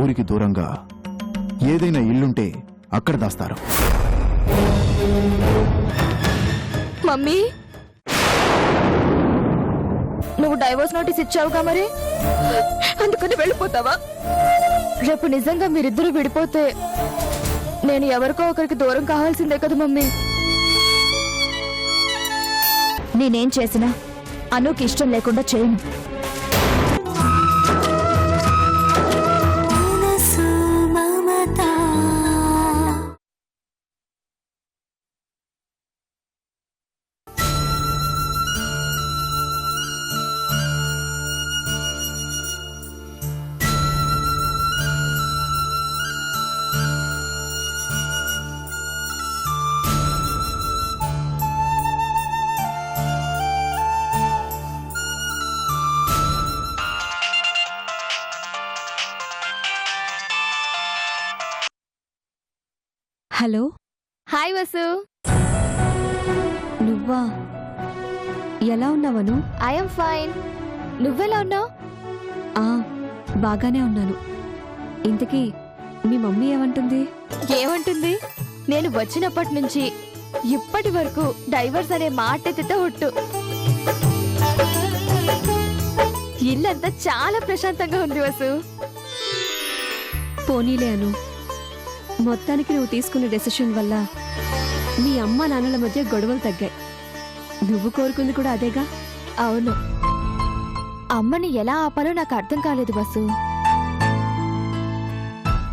ఊరికి దూరంగా ఏదైనా ఇల్లుంటే అక్కడ దాస్తారు. మమ్మీ, నువ్వు డైవోర్స్ నోటీస్ ఇచ్చావుగా, మరి అందుకని వెళ్ళిపోతావా? రేపు నిజంగా మీరిద్దరూ విడిపోతే నేను ఎవరికో ఒకరికి దూరం కావాల్సిందే కదా మమ్మీ. నేనేం చేసినా అనుకి ఇష్టం లేకుండా చేయను. హలో. హాయ్ వసు. నువ్వా? ఎలా ఉన్నావను? I'm fine. నువ్వెలా ఉన్నావు? బాగానే ఉన్నాను. ఇంతకీ మీ మమ్మీ ఏమంటుంది? ఏమంటుంది? నేను వచ్చినప్పటి నుంచి ఇప్పటి వరకు డైవర్స్ అనే మాట ఎత్తితే ఒట్టు. ఇల్లంతా చాలా ప్రశాంతంగా ఉంది వసు. పోనీలే అను. మొత్తానికి నువ్వు తీసుకున్న డెసిషన్ వల్ల మీ అమ్మ నాన్నల మధ్య గొడవలు తగ్గాయి. నువ్వు కోరుకుంది కూడా అదేగా? అవును. అమ్మని ఎలా ఆపాలో నాకు అర్థం కాలేదు వసు.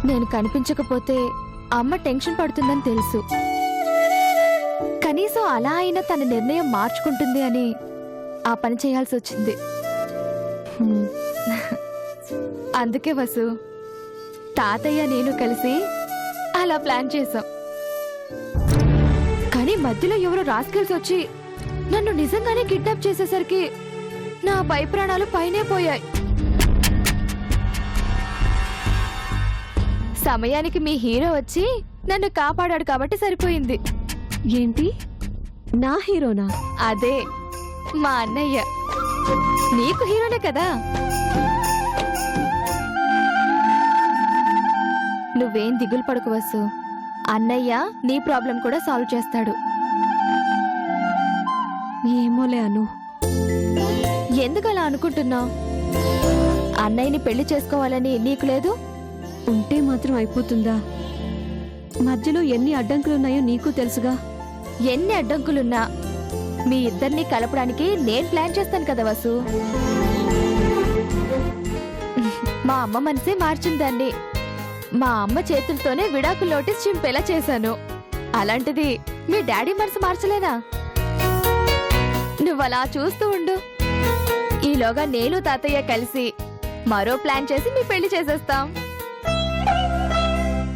నేను కనిపించకపోతే అమ్మ టెన్షన్ పడుతుందని తెలుసు. కనీసం అలా అయినా తన నిర్ణయం మార్చుకుంటుంది అని ఆ పని చేయాల్సి వచ్చింది. అందుకే వసు, తాతయ్య నేను కలిసి అలా ప్లాన్ చేశాం. కానీ మధ్యలో ఎవరో రాస్కెల్స్ వచ్చి నన్ను నిజంగానే కిడ్నాప్ చేసేసరికి నా పై ప్రాణాలు పైనే పోయాయి. సమయానికి మీ హీరో వచ్చి నన్ను కాపాడాడు కాబట్టి సరిపోయింది. ఏంటి, నా హీరోనా? అదే మా అన్నయ్య. నీకు హీరోనే కదా. నువ్వేం దిగులు పడకు వసు. అన్నయ్య నీ ప్రాబ్లం కూడా సాల్వ్ చేస్తాడు. ఏమోలే అను. ఎందుకు అలా అనుకుంటున్నావు? అన్నయ్యని పెళ్లి చేసుకోవాలని నీకు లేదు? ఉంటే మాత్రం అయిపోతుందా? మధ్యలో ఎన్ని అడ్డంకులున్నాయో నీకు తెలుసుగా. ఎన్ని అడ్డంకులున్నా మీ ఇద్దరిని కలపడానికి నేను ప్లాన్ చేస్తాను కదా వసు. మా అమ్మ మనసే మార్చింది దాన్ని. మా అమ్మ చేతులతోనే విడాకుల నోటీస్ చింపేలా చేశాను. అలాంటిది మీ డాడీ మనసు మార్చలేనా? నువ్వలా చూస్తూ ఉండు. ఈలోగా నేను తాతయ్య కలిసి మరో ప్లాన్ చేసి మీ పెళ్లి చేసేస్తాం.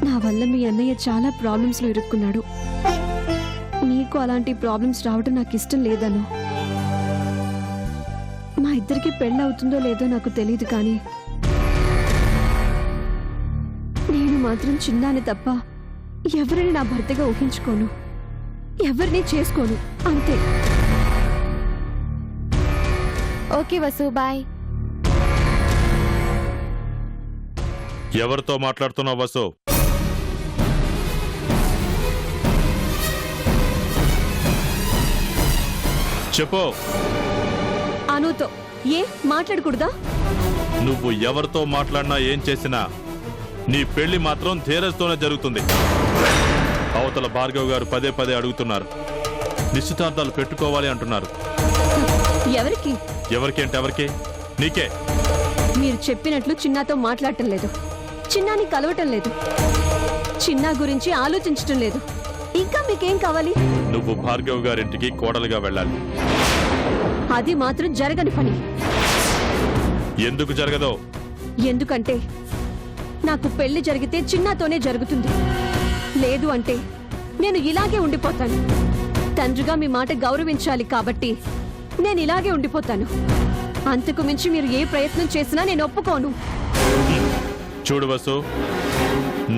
నా వల్ల మీ అన్నయ్య చాలా ప్రాబ్లమ్స్ లో ఇరుక్కున్నాడు. నీకు అలాంటి ప్రాబ్లమ్స్ రావడం నాకు ఇష్టం లేదను. మా ఇద్దరికి పెళ్ళి అవుతుందో లేదో నాకు తెలియదు, కానీ నేను మాత్రం చిన్నాని తప్ప ఎవరిని నా భర్తగా ఊహించుకోను, ఎవరిని చేసుకోను, అంతే. Okay Vasu, bye. ఎవరితో మాట్లాడుతున్నావు వసు? చెప్పు. అనుతో. ఏ మాట్లాడకూడదా? నువ్వు ఎవరితో మాట్లాడినా ఏం చేసినా నీ పెళ్లి మాత్రం ధీరజ్తోనే జరుగుతుంది. అవతల భార్గవ్ గారు పదే పదే అడుగుతున్నారు, నిశ్చితార్థాలు పెట్టుకోవాలి అంటున్నారు. ఎవరికి? ఎవరికి అంటే ఎవరికి? నీకే. మీరు చెప్పినట్లు చిన్నాతో మాట్లాడటం లేదు, చిన్నాని కలవటం లేదు, చిన్నా గురించి ఆలోచించటం లేదు. ఇంకా మీకేం కావాలి? నువ్వు భార్గవ్ గారింటికి కోడలుగా వెళ్ళాలి. అది మాత్రం జరగని పని. ఎందుకు జరగదో? ఎందుకంటే నాకు పెళ్లి జరిగితే చిన్నాతోనే జరుగుతుంది. లేదు అంటే నేను ఇలాగే ఉండిపోతాను. తండ్రిగా మీ మాట గౌరవించాలి కాబట్టి నేను ఇలాగే ఉండిపోతాను. అంతకు మించి మీరు ఏ ప్రయత్నం చేసినా నేను ఒప్పుకోను. చూడు వసు,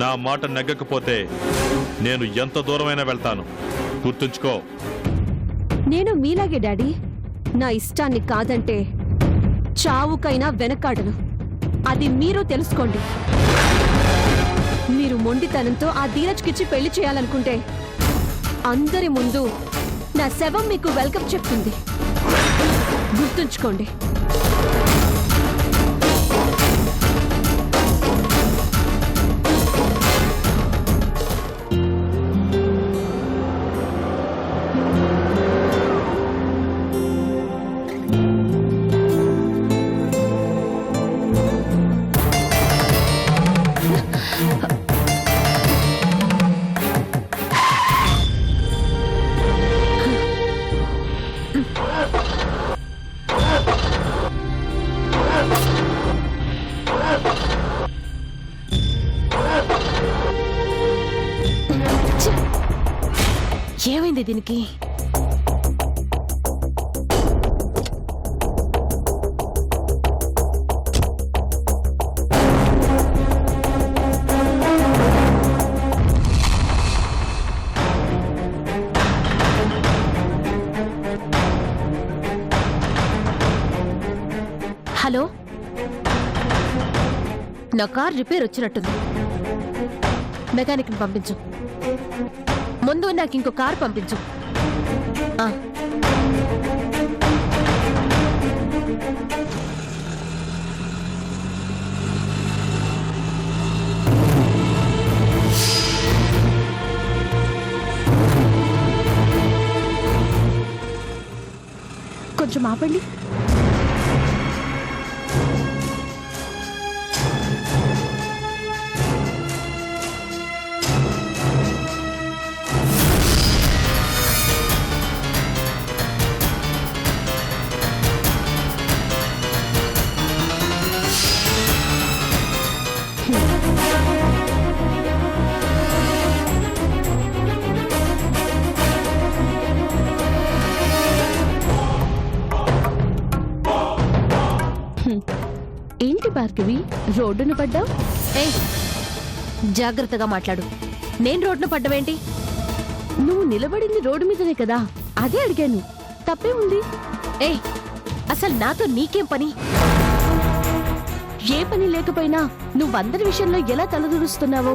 నా మాట నెగ్గకపోతే నేను ఎంత దూరమైనా వెళ్తాను, గుర్తుంచుకో. నేను మీలాగే డాడీ. నా ఇష్టాన్ని కాదంటే చావుకైనా వెనకాడను. అది మీరు తెలుసుకోండి. మీరు మొండితనంతో ఆ ధీరజ్కిచ్చి పెళ్లి చేయాలనుకుంటే అందరి ముందు నా శవం మీకు వెల్కమ్ చెప్తుంది. గుర్తుంచుకోండి. ఏమైంది దీనికి? హలో, నా కార్ రిపేర్ వచ్చినట్టుంది. మెకానిక్ని పంపించు. ముందు నాకు ఇంకో కార్ పంపించు. కొంచెం ఆపండి. ఏంటి భార్గవి, రోడ్డును పడ్డావు? ఏయ్, జాగ్రత్తగా మాట్లాడు. నేను రోడ్డును పడ్డవేంటి? నువ్వు నిలబడింది రోడ్డు మీదనే కదా, అదే అడిగాను. తప్పే ఉంది. ఏయ్, అసలు నాతో నీకేం పని? ఏ పని లేకపోయినా నువ్వందరి విషయంలో ఎలా తలదూరుస్తున్నావో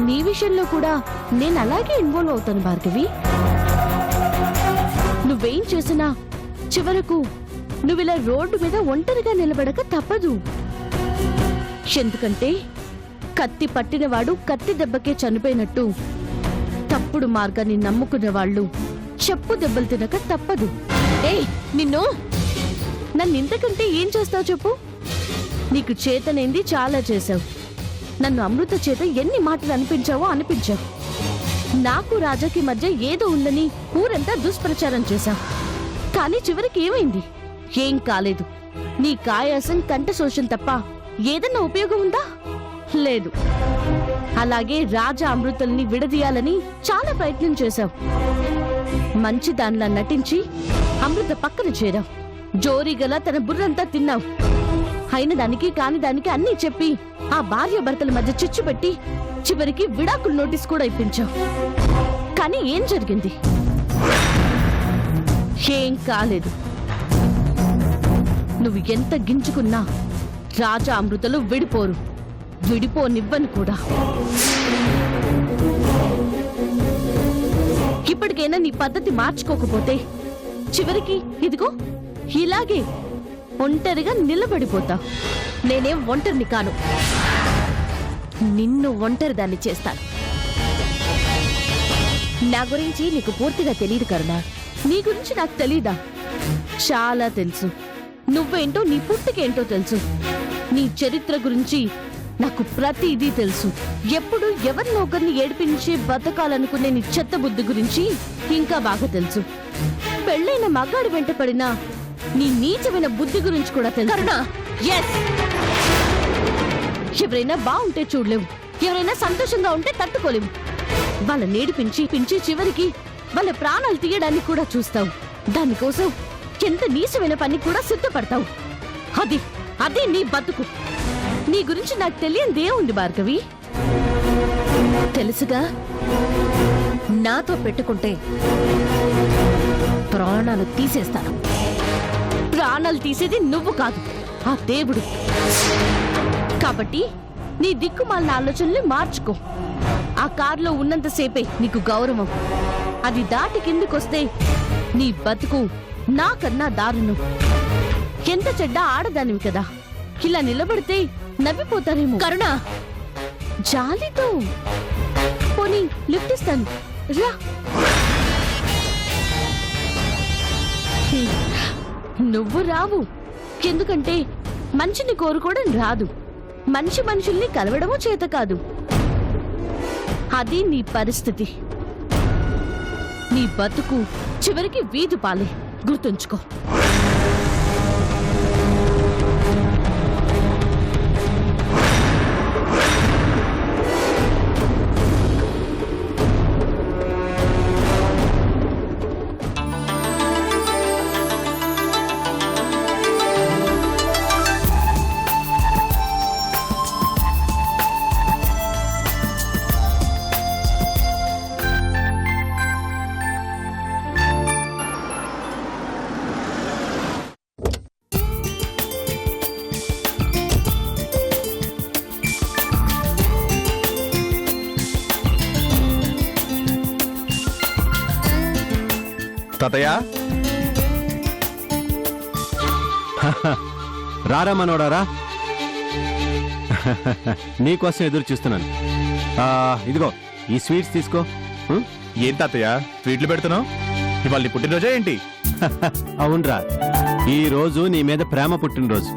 నీ విషయంలో కూడా నేను అలాగే ఇన్వాల్వ్ అవుతాను భార్గవి. నువ్వేం చేసినా చివరకు నువ్విలా రోడ్డు మీద ఒంటరిగా నిలబడక తప్పదు. ఎందుకంటే కత్తి పట్టినవాడు కత్తి దెబ్బకే చనిపోయినట్టు తప్పుడు మార్గాన్ని నమ్ముకున్న వాళ్ళు చెప్పు దెబ్బలు తినక తప్పదు. ఏయ్, నన్నింతకంటే ఏం చేస్తావు చెప్పు? నీకు చేతనేంది చాలా చేశావు. నన్ను అమృత చేత ఎన్ని మాటలు అనిపించావో అనిపించావు. నాకు రాజాకి మధ్య ఏదో ఉందని ఊరంతా దుష్ప్రచారం చేశావు. కానీ చివరికి ఏమైంది? ఏం కాలేదు. నీ కాయాసం కంఠశోషం తప్ప ఏదన్నా ఉపయోగం ఉందా? లేదు. అలాగే రాజా అమృతల్ని విడదీయాలని చాలా ప్రయత్నం చేశావు. మంచి దానిలా నటించి అమృత పక్కన చేరావు. జోరీగల తన బుర్రంతా తిన్నావు. అయిన దానికి కాని దానికి అన్నీ చెప్పి ఆ భార్య భర్తల మధ్య చిచ్చు పెట్టి చివరికి విడాకుల నోటీస్ కూడా ఇప్పించావు. కానీ ఏం జరిగింది? ఏం కాలేదు. నువ్వు ఎంత గింజుకున్నా రాజా అమృతలు విడిపోరు, విడిపోనివ్వను కూడా. ఇప్పటికైనా నీ పద్ధతి మార్చుకోకపోతే చివరికి ఇదిగో ఇలాగే ఒంటరిగా నిలబడిపోతా. నేనేం ఒంటరిని కాను, నిన్ను ఒంటరిదాన్ని చేస్తాను. నా గురించి నీకు పూర్తిగా తెలియదు కరుణ. నీ గురించి నాకు తెలీదా? చాలా తెలుసు. నువ్వేంటో, నీ పుట్టుకేంటో తెలుసు. నీ చరిత్ర గురించి నాకు ప్రతిదీ తెలుసు. ఎప్పుడు ఎవరినో ఒకరిని ఏడిపించి బతకాలనుకునే నీ చెత్త బుద్ధి గురించి ఇంకా బాగా తెలుసు. పెళ్ళైన మగాడి వెంట పడినా నీ నీచమైన బుద్ధి గురించి కూడా తెలుసు. కరుణ, ఎస్, ఎవరైనా బాగుంటే చూడలేవు, ఎవరైనా సంతోషంగా ఉంటే తట్టుకోలేవు. వాళ్ళ నేడిపించి చివరికి వాళ్ళ ప్రాణాలు తీయడానికి కూడా చూస్తావు. దానికోసం ఎంత నీచమైన పని కూడా సిద్ధపడతావు. అది నీ బతుకు. నీ గురించి నాకు తెలియందే ఉంది భార్గవి. తెలుసుగా, నాతో పెట్టుకుంటే ప్రాణాలు తీసేస్తాను. ప్రాణాలు తీసేది నువ్వు కాదు, ఆ దేవుడు. కాబట్టి నీ దిక్కుమాలిన ఆలోచనల్ని మార్చుకో. ఆ కారులో ఉన్నంతసేపే నీకు గౌరవం. అది దాటి కిందికొస్తే నీ బతుకు నాకన్నా దారుణం. ఎంత చెడ్డ ఆడదానివి కదా, ఇలా నిలబడితే నవ్విపోతారేమో. కరుణ, జాలితో పోనీ లిఫ్ట్ ఇస్తాను రా. నువ్వు రావు, ఎందుకంటే మంచిని కోరుకోవడం రాదు, మంచి మనుషుల్ని కలవడమూ చేత కాదు. అది నీ పరిస్థితి. నీ బతుకు చివరికి వీధి పాలే, గుర్తుంచుకో. తాతయ్య, రారా మనోడారా, నీకోసం ఎదురు చూస్తున్నాను. ఇదిగో ఈ స్వీట్స్ తీసుకో. ఏం తాతయ్య స్వీట్లు పెడుతున్నావు? ఇవాళ నీ పుట్టినరోజా ఏంటి? అవునరా, ఈ రోజు నీ మీద ప్రేమ పుట్టినరోజు.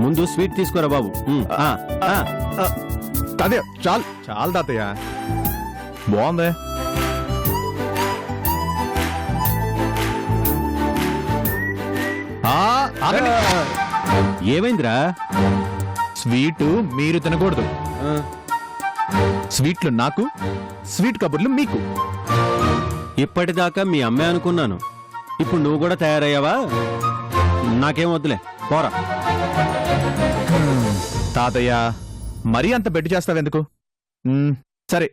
ముందు స్వీట్ తీసుకోరా బాబు. తాతయ్య చాలు చాలు తాతయ్య, బాగుంది. ఆగండి. ఏమైందిరా? స్వీటు మీరు తినకూడదు. స్వీట్లు నాకు, స్వీట్ కబుర్లు మీకు. ఇప్పటిదాకా మీ అమ్మే అనుకున్నాను, ఇప్పుడు నువ్వు కూడా తయారయ్యావా? నాకేం వద్దులే, పోరా. తాతయ్య మరీ అంత బెట్టు చేస్తావెందుకు? సరే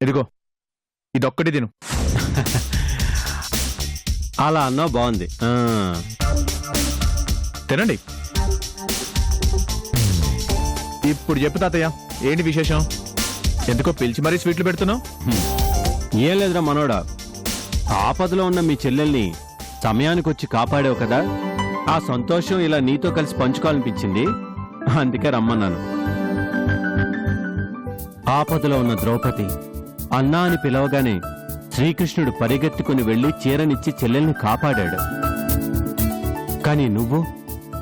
ఇదిగో, ఇదొక్కటి తిను. అలా అన్నావు, బాగుంది. తినండి. ఇప్పుడు చెప్పు తాతయ్య, ఏంటి విశేషం? ఎందుకో పిలిచి మరీ స్వీట్లు పెడుతున్నావు? ఏం లేదురా మనోడా, ఆపదలో ఉన్న మీ చెల్లెల్ని సమయానికి వచ్చి కాపాడావు కదా, ఆ సంతోషం ఇలా నీతో కలిసి పంచుకోవాలనిపించింది, అందుకే రమ్మన్నాను. ఆపదలో ఉన్న ద్రౌపది అన్నా అని పిలవగానే శ్రీకృష్ణుడు పరిగెత్తుకుని వెళ్లి చీరనిచ్చి చెల్లెల్ని కాపాడాడు. కానీ నువ్వు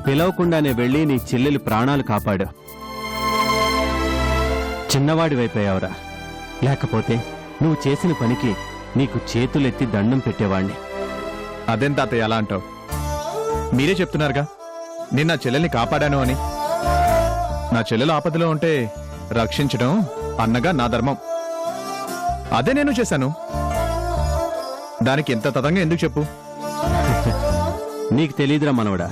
పిలవకుండానే వెళ్లి నీ చెల్లెలి ప్రాణాలు కాపాడావు. చిన్నవాడివైపోయావురా, లేకపోతే నువ్వు చేసిన పనికి నీకు చేతులెత్తి దండం పెట్టేవాణ్ణి. అదేం తాతయ్య అలా అంటావు? మీరే చెప్తున్నారుగా నేను నా చెల్లెల్ని కాపాడాను అని. నా చెల్లెలు ఆపదలో ఉంటే రక్షించడం అన్నగా నా ధర్మం. అదే నేను చేశాను. దానికి ఎంత తతంగా ఎందుకు చెప్పు? నీకు తెలీదురా మనవడా,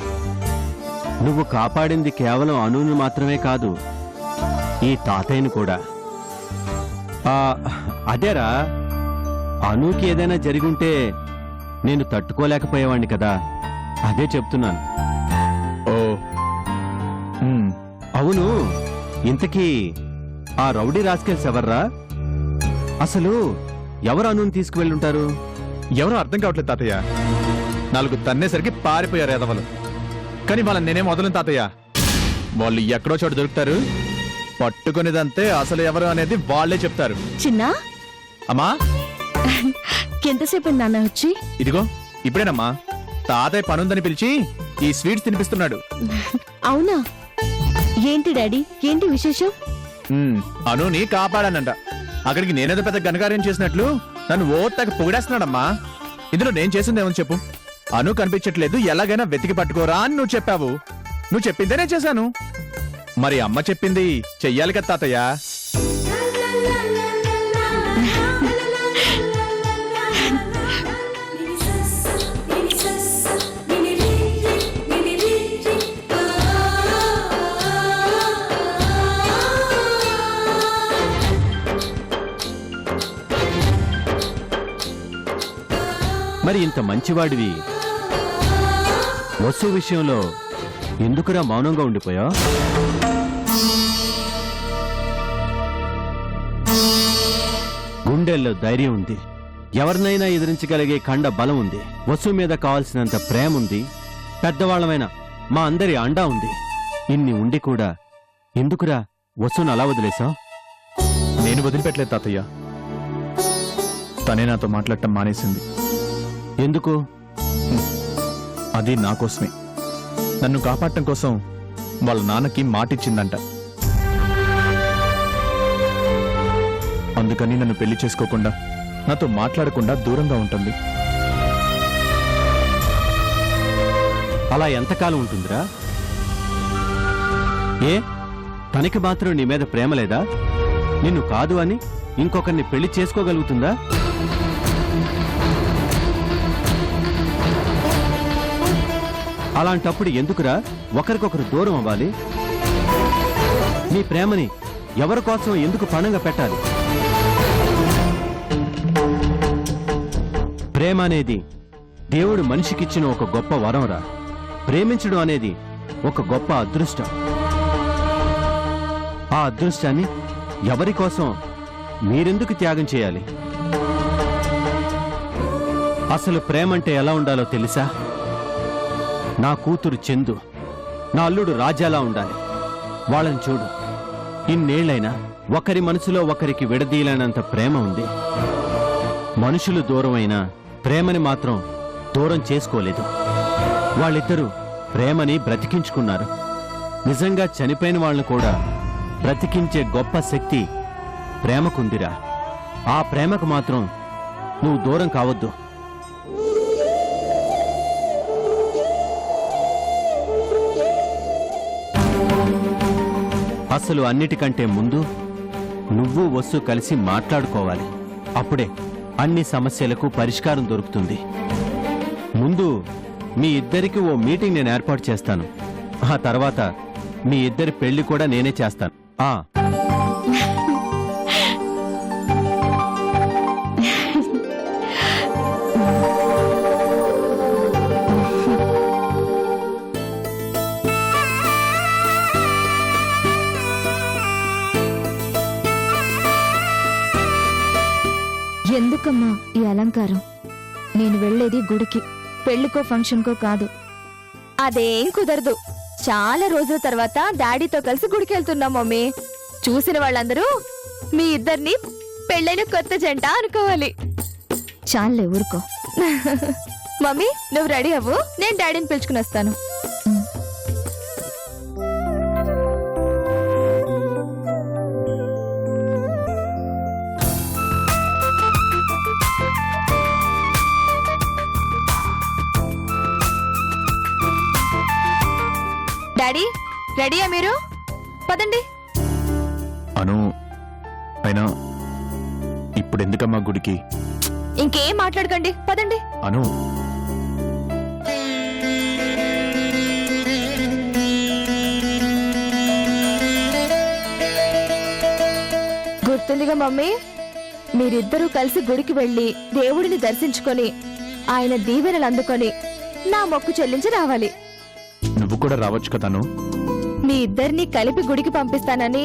నువ్వు కాపాడింది కేవలం అనుని మాత్రమే కాదు, ఈ తాతయ్యను కూడా. అదేరా, అనుకి ఏదైనా జరిగుంటే నేను తట్టుకోలేకపోయేవాణ్ణి కదా, అదే చెప్తున్నాను. ఓ అవును, ఇంతకీ ఆ రౌడీ రాస్కెల్స్ ఎవర్రా? అసలు ఎవరు అనుని తీసుకువెళ్ళుంటారు? ఎవరో అర్థం కావట్లేదు తాతయ్య. 4 తన్నేసరికి పారిపోయారు ఎదవలు. కానీ వాళ్ళని నేనేం వదలను తాతయ్య. వాళ్ళు ఎక్కడో చోట దొరుకుతారు, పట్టుకునేదంతే అసలు ఎవరు అనేది వాళ్ళే చెప్తారు. చిన్నా, అమ్మా ఎంతసేపు నాన్న వచ్చి? ఇదిగో ఇప్పుడేనమ్మా. తాతయ్య పనుందని పిలిచి ఈ స్వీట్స్ తినిపిస్తున్నాడు. అవునా? ఏంటి డాడీ, ఏంటి విశేషం? అనుని కాపాడానంట. అక్కడికి నేనేదో పెద్ద ఘనకార్యం చేసినట్లు నన్ను ఓట్టక పొగిడేస్తున్నాడమ్మా. ఇందులో నేను చేసిందేమని చెప్పు? అను కనిపించట్లేదు, ఎలాగైనా వెతికి పట్టుకోరా అని నువ్వు చెప్పావు. నువ్వు చెప్పిందే నేను చేశాను. మరి అమ్మ చెప్పింది చెయ్యాలి కదా తాతయ్య. మరి ఇంత మంచివాడివి వసు విషయంలో ఎందుకురా మౌనంగా ఉండిపోయా? గుండెల్లో ధైర్యం ఉంది, ఎవరినైనా ఎదిరించగలిగే ఖండ బలం ఉంది, వసు మీద కావాల్సినంత ప్రేమ ఉంది, పెద్దవాళ్లమైన మా అందరి అండా ఉంది. ఇన్ని ఉండి కూడా ఎందుకురా వసును అలా వదిలేశావు? నేను వదిలిపెట్టలేదు తాతయ్య. తనే నాతో మాట్లాడటం మానేసింది. ఎందుకు? అది నా కోసమే. నన్ను కాపాడటం కోసం వాళ్ళ నాన్నకి మాటిచ్చిందంట. అందుకని నన్ను పెళ్లి చేసుకోకుండా, నాతో మాట్లాడకుండా దూరంగా ఉంటుంది. అలా ఎంతకాలం ఉంటుందిరా? ఏ తనకి మాత్రం నీ మీద ప్రేమ లేదా? నిన్ను కాదు అని ఇంకొకరిని పెళ్లి చేసుకోగలుగుతుందా? అలాంటప్పుడు ఎందుకురా ఒకరికొకరు దూరం అవ్వాలి? నీ ప్రేమని ఎవరి కోసం ఎందుకు పణంగా పెట్టాలి? ప్రేమ అనేది దేవుడు మనిషికిచ్చిన ఒక గొప్ప వరంరా. ప్రేమించడం అనేది ఒక గొప్ప అదృష్టం. ఆ అదృష్టాన్ని ఎవరి కోసం మీరెందుకు త్యాగం చేయాలి? అసలు ప్రేమంటే ఎలా ఉండాలో తెలుసా? నా కూతురు చందు, నా అల్లుడు రాజాలా ఉండాలి. వాళ్ళని చూడు, ఇన్నేళ్లైనా ఒకరి మనసులో ఒకరికి విడదీయలేనంత ప్రేమ ఉంది. మనుషులు దూరమైనా ప్రేమని మాత్రం దూరం చేసుకోలేదు. వాళ్ళిద్దరూ ప్రేమని బ్రతికించుకున్నారు. నిజంగా చనిపోయిన వాళ్ళని కూడా బ్రతికించే గొప్ప శక్తి ప్రేమకుందిరా. ఆ ప్రేమకు మాత్రం నువ్వు దూరం కావద్దు. అసలు అన్నిటికంటే ముందు నువ్వు వసు కలిసి మాట్లాడుకోవాలి. అప్పుడే అన్ని సమస్యలకు పరిష్కారం దొరుకుతుంది. ముందు మీ ఇద్దరికి ఓ మీటింగ్ నేను ఏర్పాటు చేస్తాను. ఆ తర్వాత మీ ఇద్దరి పెళ్లి కూడా నేనే చేస్తాను. ఎందుకమ్మా ఈ అలంకారం? నేను వెళ్ళేది గుడికి, పెళ్లికో ఫంక్షన్కో కాదు. అదేం కుదరదు. చాలా రోజుల తర్వాత డాడీతో కలిసి గుడికి వెళ్తున్నాం మమ్మీ. చూసిన వాళ్ళందరూ మీ ఇద్దరిని పెళ్ళైన కొత్త జంట అనుకోవాలి. చాలే ఊరుకో. మమ్మీ నువ్వు రెడీ అవ్వు, నేను డాడీని పిలుచుకుని వస్తాను. డాడీ రెడీయా మీరు? పదండి. అను, అయినా ఇప్పుడు ఎందుకమ్మా గుడికి? ఇంకేం మాట్లాడకండి, పదండి. అను, గుర్తుందిగా మమ్మీ, మీరిద్దరూ కలిసి గుడికి వెళ్లి దేవుడిని దర్శించుకొని ఆయన దీవెనలు అందుకొని నా మొక్కు చెల్లించి రావాలి. నువ్వు కూడా రావచ్చు కదాను. మీ ఇద్దరిని కలిపి గుడికి పంపిస్తానని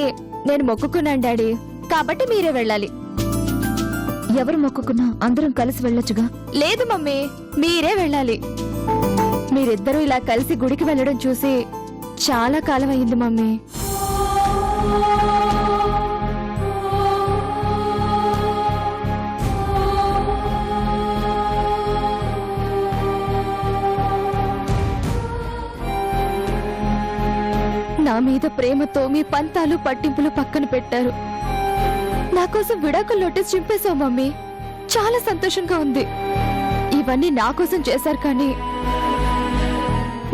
నేను మొక్కుకున్నాను డాడీ, కాబట్టి మీరే వెళ్ళాలి. ఎవరు మొక్కుకున్నా అందరం కలిసి వెళ్ళొచ్చుగా. లేదు మమ్మీ, మీరే వెళ్ళాలి. మీరిద్దరూ ఇలా కలిసి గుడికి వెళ్ళడం చూసి చాలా కాలం అయింది మమ్మీ. నా మీద ప్రేమతో మీ పంతాలు పట్టింపులు పక్కన పెట్టారు. నా కోసం విడాకుల నోటీస్ చింపేశావు మమ్మీ. చాలా సంతోషంగా ఉంది. ఇవన్నీ నా కోసం చేశారు, కానీ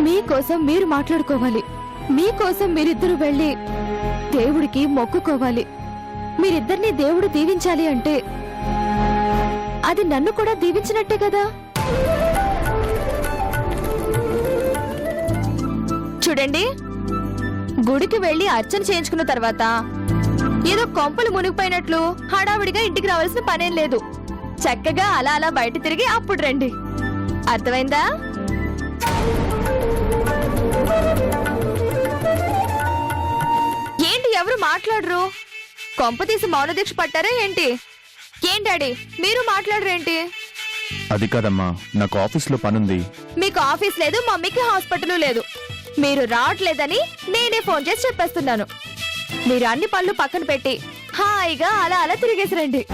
మీకోసం మీరు మాట్లాడుకోవాలి. మీకోసం మీరిద్దరూ వెళ్ళి దేవుడికి మొక్కుకోవాలి. మీరిద్దరిని దేవుడు దీవించాలి అంటే అది నన్ను కూడా దీవించినట్టే కదా. చూడండి, గుడికి వెళ్లి అర్చన చేయించుకున్న తర్వాత ఏదో కొంపలు మునిగిపోయినట్లు హడావిడిగా ఇంటికి రావాల్సిన పనేం లేదు. చక్కగా అలా అలా బయట తిరిగి అప్పుడు రండి. అర్థమైందా? ఏంటి ఎవరు మాట్లాడరు? కొంప తీసి మౌన దీక్ష పట్టారా ఏంటి? ఏం డాడీ మీరు మాట్లాడరేంటి? అది కాదమ్మా, నాకు ఆఫీస్లో పనుంది. మీకు ఆఫీస్ లేదు, మమ్మీకి హాస్పిటల్ లేదు. మీరు రావట్లేదని నేనే ఫోన్ చేసి చెప్పేస్తున్నాను. మీరు అన్ని పనులు పక్కన పెట్టి హాయిగా అలా అలా తిరిగేసిరండి.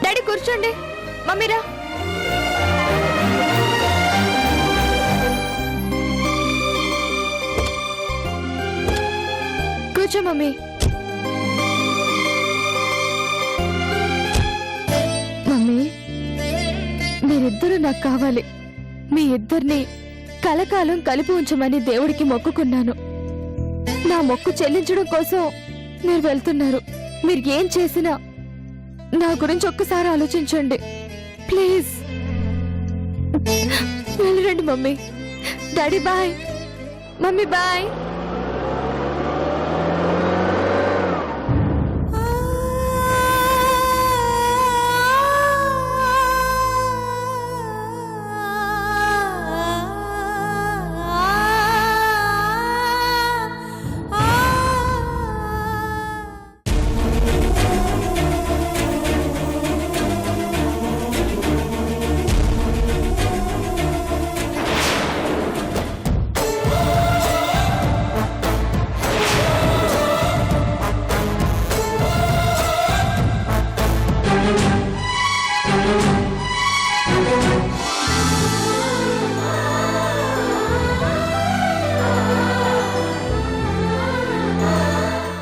డాడీ కూర్చోండి. మమ్మీరా. కూర్చో మమ్మీ. మమ్మీ, మీరిద్దరూ నాకు కావాలి. మీ ఇద్దరిని కలకాలం కలిపి ఉంచమని దేవుడికి మొక్కుకున్నాను. నా మొక్కు చెల్లించడం కోసం మీరు వెళ్తున్నారు. మీరు ఏం చేసినా నా గురించి ఒక్కసారి ఆలోచించండి ప్లీజ్. వెళ్ళరండి mummy. Daddy bye. Mummy bye.